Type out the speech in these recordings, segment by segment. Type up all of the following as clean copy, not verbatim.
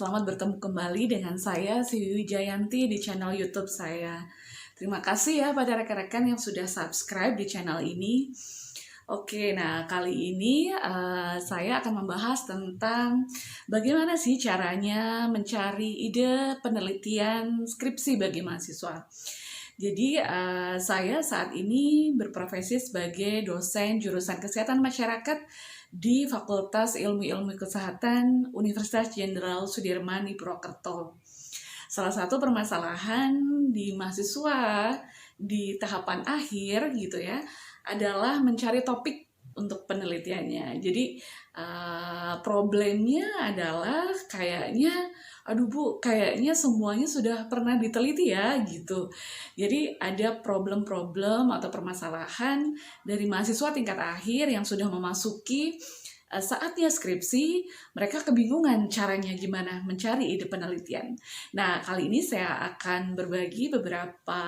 Selamat bertemu kembali dengan saya, Siwi Wijayanti, di channel YouTube saya. Terima kasih ya pada rekan-rekan yang sudah subscribe di channel ini. Oke, nah kali ini saya akan membahas tentang bagaimana sih caranya mencari ide penelitian skripsi bagi mahasiswa. Jadi saya saat ini berprofesi sebagai dosen jurusan Kesehatan Masyarakat di Fakultas Ilmu-Ilmu Kesehatan Universitas Jenderal Sudirman di Purwokerto. Salah satu permasalahan di mahasiswa di tahapan akhir gitu ya adalah mencari topik untuk penelitiannya. Jadi problemnya adalah aduh Bu, kayaknya semuanya sudah pernah diteliti ya gitu. Jadi ada problem-problem atau permasalahan dari mahasiswa tingkat akhir yang sudah memasuki saatnya skripsi, mereka kebingungan caranya gimana mencari ide penelitian. Nah, kali ini saya akan berbagi beberapa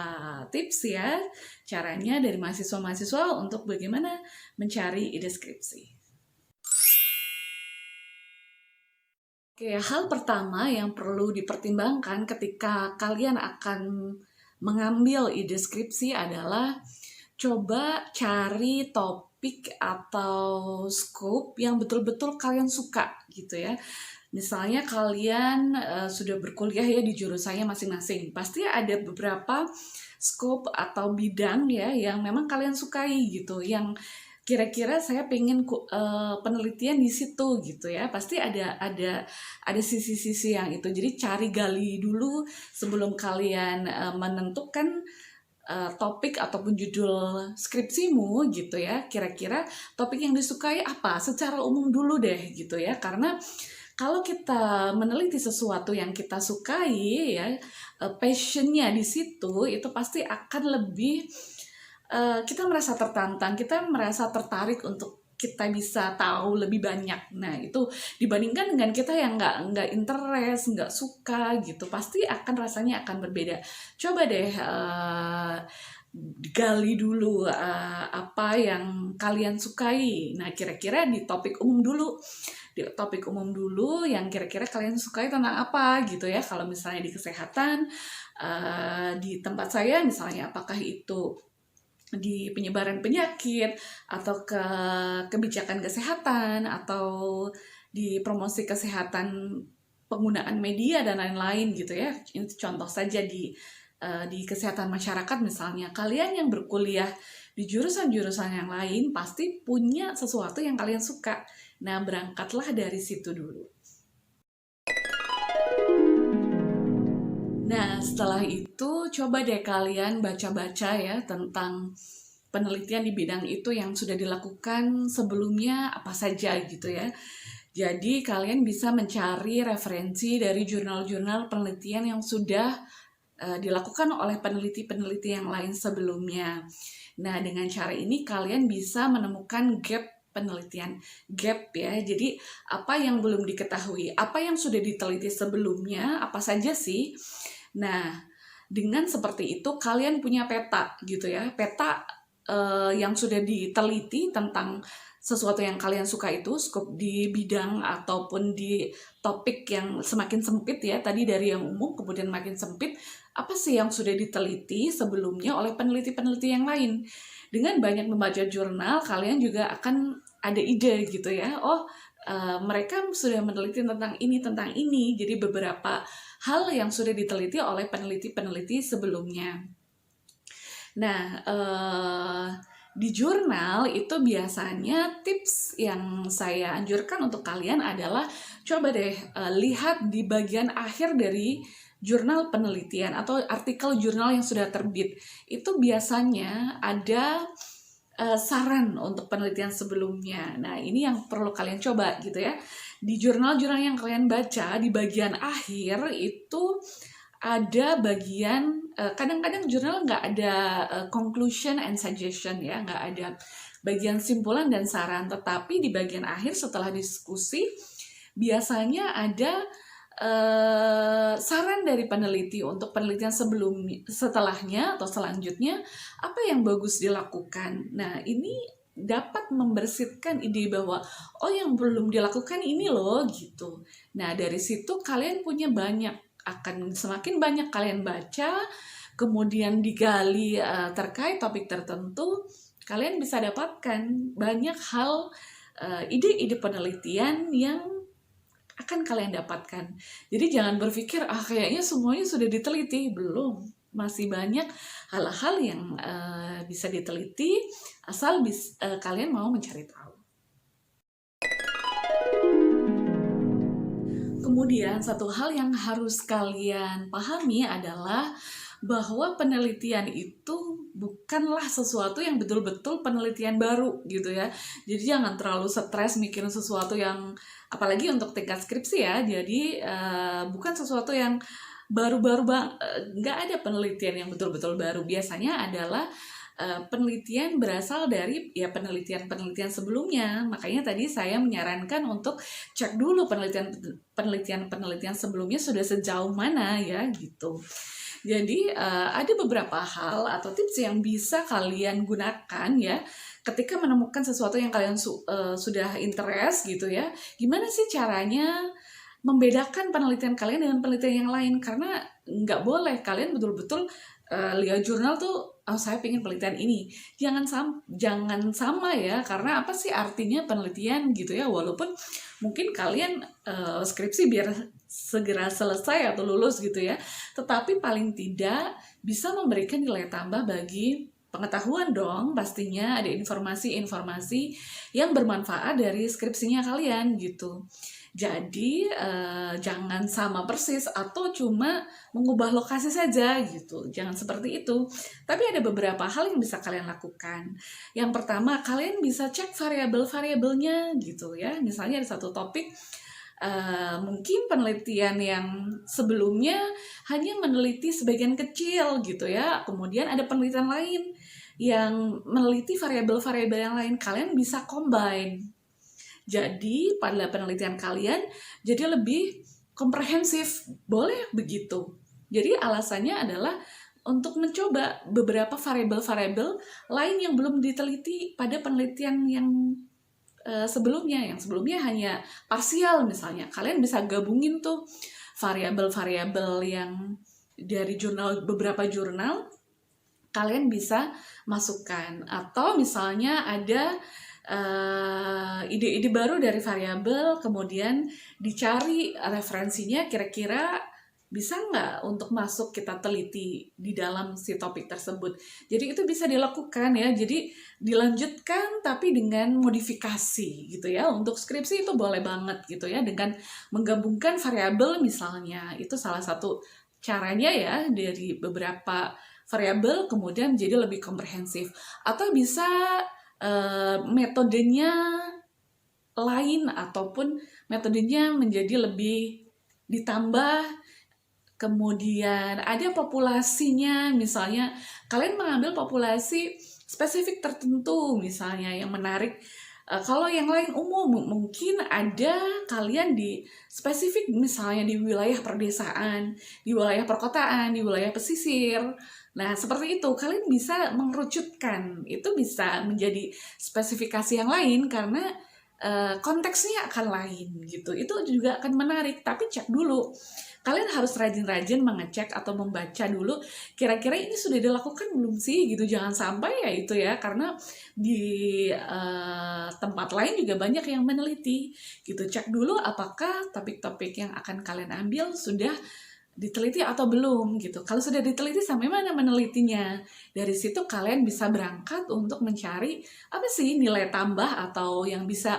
tips ya, caranya dari mahasiswa-mahasiswa untuk bagaimana mencari ide skripsi. Oke, hal pertama yang perlu dipertimbangkan ketika kalian akan mengambil ide skripsi adalah coba cari topik atau scope yang betul-betul kalian suka gitu ya. Misalnya kalian sudah berkuliah ya di jurusannya masing-masing. Pasti ada beberapa scope atau bidang ya yang memang kalian sukai gitu, yang kira-kira saya pengen penelitian di situ gitu ya. Pasti ada sisi-sisi yang itu. Jadi cari gali dulu sebelum kalian menentukan topik ataupun judul skripsimu gitu ya. Kira-kira topik yang disukai apa? Secara umum dulu deh gitu ya. Karena kalau kita meneliti sesuatu yang kita sukai ya, passionnya di situ itu pasti akan lebih kita merasa tertantang, kita merasa tertarik untuk kita bisa tahu lebih banyak. Nah, itu dibandingkan dengan kita yang nggak interest, nggak suka gitu, pasti akan rasanya akan berbeda. Coba deh gali dulu apa yang kalian sukai. Nah, kira-kira di topik umum dulu. Di topik umum dulu yang kira-kira kalian sukai tentang apa gitu ya. Kalau misalnya di kesehatan, di tempat saya misalnya apakah itu di penyebaran penyakit atau ke kebijakan kesehatan atau di promosi kesehatan penggunaan media dan lain-lain gitu ya. Ini contoh saja di kesehatan masyarakat misalnya. Kalian yang berkuliah di jurusan-jurusan yang lain pasti punya sesuatu yang kalian suka. Nah, berangkatlah dari situ dulu. Nah, setelah itu coba deh kalian baca-baca ya tentang penelitian di bidang itu yang sudah dilakukan sebelumnya apa saja gitu ya. Jadi kalian bisa mencari referensi dari jurnal-jurnal penelitian yang sudah dilakukan oleh peneliti-peneliti yang lain sebelumnya. Nah, dengan cara ini kalian bisa menemukan gap penelitian, gap ya. Jadi apa yang belum diketahui, apa yang sudah diteliti sebelumnya, apa saja sih. Nah, dengan seperti itu kalian punya peta gitu ya, peta yang sudah diteliti tentang sesuatu yang kalian suka itu, skop di bidang ataupun di topik yang semakin sempit ya, tadi dari yang umum kemudian makin sempit, apa sih yang sudah diteliti sebelumnya oleh peneliti-peneliti yang lain. Dengan banyak membaca jurnal, kalian juga akan ada ide gitu ya, oh mereka sudah meneliti tentang ini, jadi beberapa hal yang sudah diteliti oleh peneliti-peneliti sebelumnya. Nah, di jurnal itu biasanya tips yang saya anjurkan untuk kalian adalah coba deh lihat di bagian akhir dari jurnal penelitian atau artikel jurnal yang sudah terbit. Itu biasanya ada saran untuk penelitian sebelumnya. Nah, ini yang perlu kalian coba gitu ya. Di jurnal-jurnal yang kalian baca, di bagian akhir itu ada bagian, kadang-kadang jurnal nggak ada conclusion and suggestion ya, nggak ada bagian simpulan dan saran, tetapi di bagian akhir setelah diskusi, biasanya ada saran dari peneliti untuk penelitian setelahnya atau selanjutnya, apa yang bagus dilakukan. Nah, ini dapat membersihkan ide bahwa oh yang belum dilakukan ini loh gitu. Nah dari situ kalian punya banyak, akan semakin banyak kalian baca, kemudian digali terkait topik tertentu, kalian bisa dapatkan banyak hal, ide-ide penelitian yang akan kalian dapatkan. Jadi jangan berpikir kayaknya semuanya sudah diteliti, belum. Masih banyak hal-hal yang bisa diteliti asal kalian mau mencari tahu. Kemudian satu hal yang harus kalian pahami adalah bahwa penelitian itu bukanlah sesuatu yang betul-betul penelitian baru gitu ya. Jadi jangan terlalu stres mikirin sesuatu yang, apalagi untuk tingkat skripsi ya, jadi bukan sesuatu yang baru-baru, nggak ada penelitian yang betul-betul baru. Biasanya adalah penelitian berasal dari ya penelitian sebelumnya. Makanya tadi saya menyarankan untuk cek dulu penelitian sebelumnya sudah sejauh mana ya gitu. Jadi ada beberapa hal atau tips yang bisa kalian gunakan ya ketika menemukan sesuatu yang kalian sudah interest gitu ya. Gimana sih caranya membedakan penelitian kalian dengan penelitian yang lain? Karena nggak boleh kalian betul-betul lihat jurnal tuh, saya pengen penelitian ini. Jangan sama ya, karena apa sih artinya penelitian gitu ya, walaupun mungkin kalian skripsi biar segera selesai atau lulus gitu ya, tetapi paling tidak bisa memberikan nilai tambah bagi pengetahuan dong, pastinya ada informasi-informasi yang bermanfaat dari skripsinya kalian gitu. Jadi jangan sama persis atau cuma mengubah lokasi saja gitu. Jangan seperti itu. Tapi ada beberapa hal yang bisa kalian lakukan. Yang pertama, kalian bisa cek variabel-variabelnya gitu ya. Misalnya ada satu topik, mungkin penelitian yang sebelumnya hanya meneliti sebagian kecil gitu ya. Kemudian ada penelitian lain yang meneliti variabel-variabel yang lain. Kalian bisa combine. Jadi pada penelitian kalian jadi lebih komprehensif, boleh begitu. Jadi alasannya adalah untuk mencoba beberapa variabel-variabel lain yang belum diteliti pada penelitian yang sebelumnya. Yang sebelumnya hanya parsial misalnya. Kalian bisa gabungin tuh variabel-variabel yang dari beberapa jurnal, kalian bisa masukkan. Atau misalnya ada ide-ide baru dari variabel, kemudian dicari referensinya kira-kira bisa nggak untuk masuk kita teliti di dalam si topik tersebut. Jadi itu bisa dilakukan ya, jadi dilanjutkan tapi dengan modifikasi gitu ya. Untuk skripsi itu boleh banget gitu ya, dengan menggabungkan variabel misalnya, itu salah satu caranya ya, dari beberapa variabel kemudian jadi lebih komprehensif. Atau bisa metodenya lain ataupun metodenya menjadi lebih ditambah, kemudian ada populasinya, misalnya kalian mengambil populasi spesifik tertentu misalnya yang menarik. Kalau yang lain umum, mungkin ada kalian di spesifik misalnya di wilayah perdesaan, di wilayah perkotaan, di wilayah pesisir. Nah, seperti itu, kalian bisa mengerucutkan, itu bisa menjadi spesifikasi yang lain karena konteksnya akan lain gitu. Itu juga akan menarik, tapi cek dulu. Kalian harus rajin-rajin mengecek atau membaca dulu, kira-kira ini sudah dilakukan belum sih gitu. Jangan sampai ya itu ya, karena di tempat lain juga banyak yang meneliti gitu. Cek dulu apakah topik-topik yang akan kalian ambil sudah diteliti atau belum gitu. Kalau sudah diteliti, sampai mana menelitinya. Dari situ kalian bisa berangkat untuk mencari apa sih nilai tambah atau yang bisa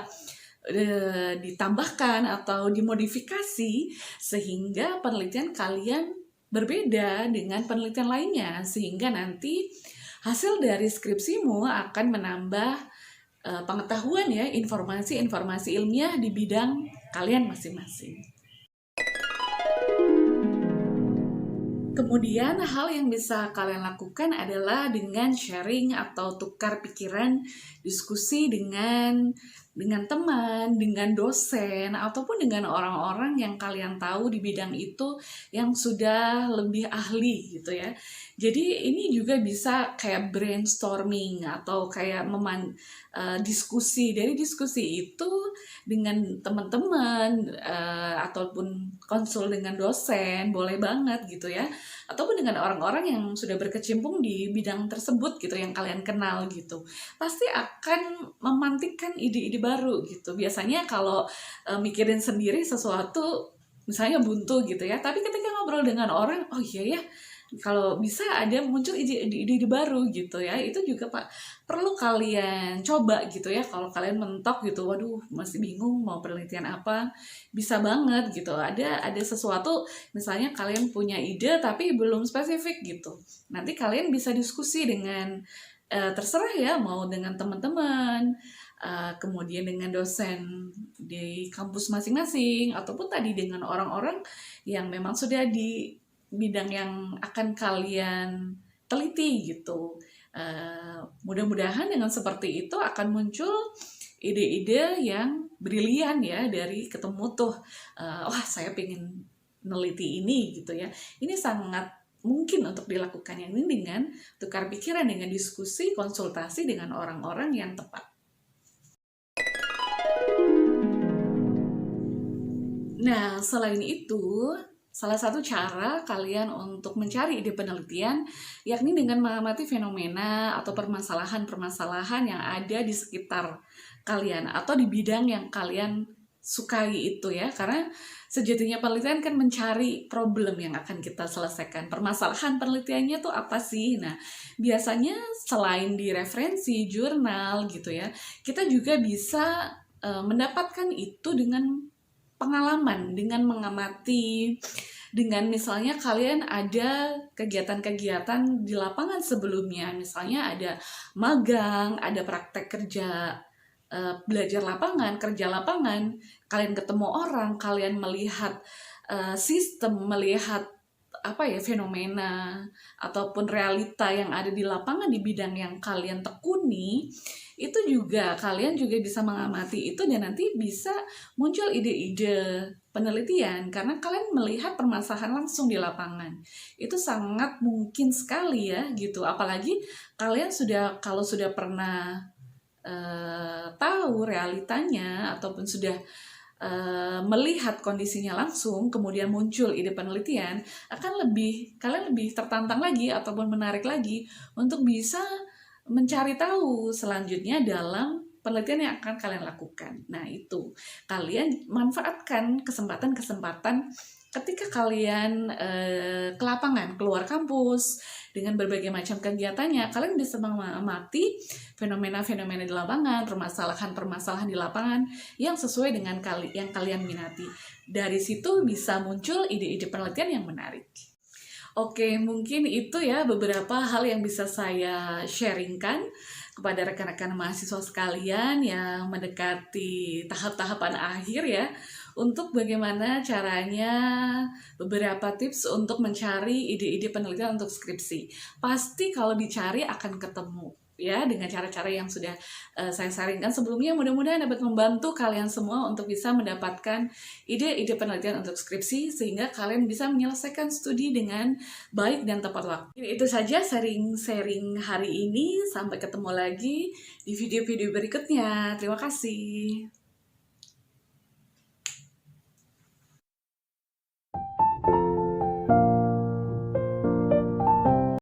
ditambahkan atau dimodifikasi sehingga penelitian kalian berbeda dengan penelitian lainnya, sehingga nanti hasil dari skripsimu akan menambah pengetahuan ya, informasi-informasi ilmiah di bidang kalian masing-masing. Kemudian hal yang bisa kalian lakukan adalah dengan sharing atau tukar pikiran, diskusi dengan dengan teman, dengan dosen, ataupun dengan orang-orang yang kalian tahu di bidang itu yang sudah lebih ahli gitu ya. Jadi ini juga bisa kayak brainstorming atau kayak diskusi. Dari diskusi itu dengan teman-teman ataupun konsul dengan dosen boleh banget gitu ya. Ataupun dengan orang-orang yang sudah berkecimpung di bidang tersebut gitu yang kalian kenal gitu. Pasti akan memantikkan ide-ide baru gitu. Biasanya kalau mikirin sendiri sesuatu misalnya buntu gitu ya, tapi ketika ngobrol dengan orang, oh iya ya, kalau bisa ada muncul ide-ide baru gitu ya. Itu juga Pak perlu kalian coba gitu ya. Kalau kalian mentok gitu, waduh masih bingung mau penelitian apa, bisa banget gitu. Ada sesuatu misalnya kalian punya ide tapi belum spesifik gitu. Nanti kalian bisa diskusi dengan terserah ya, mau dengan teman-teman, kemudian dengan dosen di kampus masing-masing, ataupun tadi dengan orang-orang yang memang sudah di bidang yang akan kalian teliti gitu. Mudah-mudahan dengan seperti itu akan muncul ide-ide yang brilian ya dari ketemu tuh, wah saya pengen neliti ini gitu ya. Ini sangat mungkin untuk dilakukan yang ini dengan tukar pikiran, dengan diskusi, konsultasi dengan orang-orang yang tepat. Nah, selain itu, salah satu cara kalian untuk mencari ide penelitian yakni dengan mengamati fenomena atau permasalahan-permasalahan yang ada di sekitar kalian atau di bidang yang kalian sukai itu ya. Karena sejatinya penelitian kan mencari problem yang akan kita selesaikan. Permasalahan penelitiannya tuh apa sih? Nah, biasanya selain di referensi, jurnal gitu ya, kita juga bisa mendapatkan itu dengan pengalaman, dengan mengamati, dengan misalnya kalian ada kegiatan-kegiatan di lapangan sebelumnya, misalnya ada magang, ada praktek kerja, belajar lapangan, kerja lapangan, kalian ketemu orang, kalian melihat sistem, melihat apa ya, fenomena ataupun realita yang ada di lapangan di bidang yang kalian tekuni, itu juga kalian juga bisa mengamati itu dan nanti bisa muncul ide-ide penelitian karena kalian melihat permasalahan langsung di lapangan. Itu sangat mungkin sekali ya gitu. Apalagi kalian kalau sudah pernah tahu realitanya ataupun sudah melihat kondisinya langsung, kemudian muncul ide penelitian, kalian lebih tertantang lagi ataupun menarik lagi untuk bisa mencari tahu selanjutnya dalam penelitian yang akan kalian lakukan. Nah, itu kalian manfaatkan kesempatan-kesempatan ketika kalian ke lapangan, keluar kampus dengan berbagai macam kegiatannya, kalian bisa mengamati fenomena-fenomena di lapangan, permasalahan-permasalahan di lapangan yang sesuai dengan yang kalian minati. Dari situ bisa muncul ide-ide penelitian yang menarik. Oke, mungkin itu ya beberapa hal yang bisa saya sharingkan kepada rekan-rekan mahasiswa sekalian yang mendekati tahap-tahapan akhir ya, untuk bagaimana caranya beberapa tips untuk mencari ide-ide penelitian untuk skripsi. Pasti kalau dicari akan ketemu ya dengan cara-cara yang sudah saya sharingkan sebelumnya. Mudah-mudahan dapat membantu kalian semua untuk bisa mendapatkan ide-ide penelitian untuk skripsi sehingga kalian bisa menyelesaikan studi dengan baik dan tepat waktu. Itu saja sharing hari ini. Sampai ketemu lagi di video-video berikutnya. Terima kasih.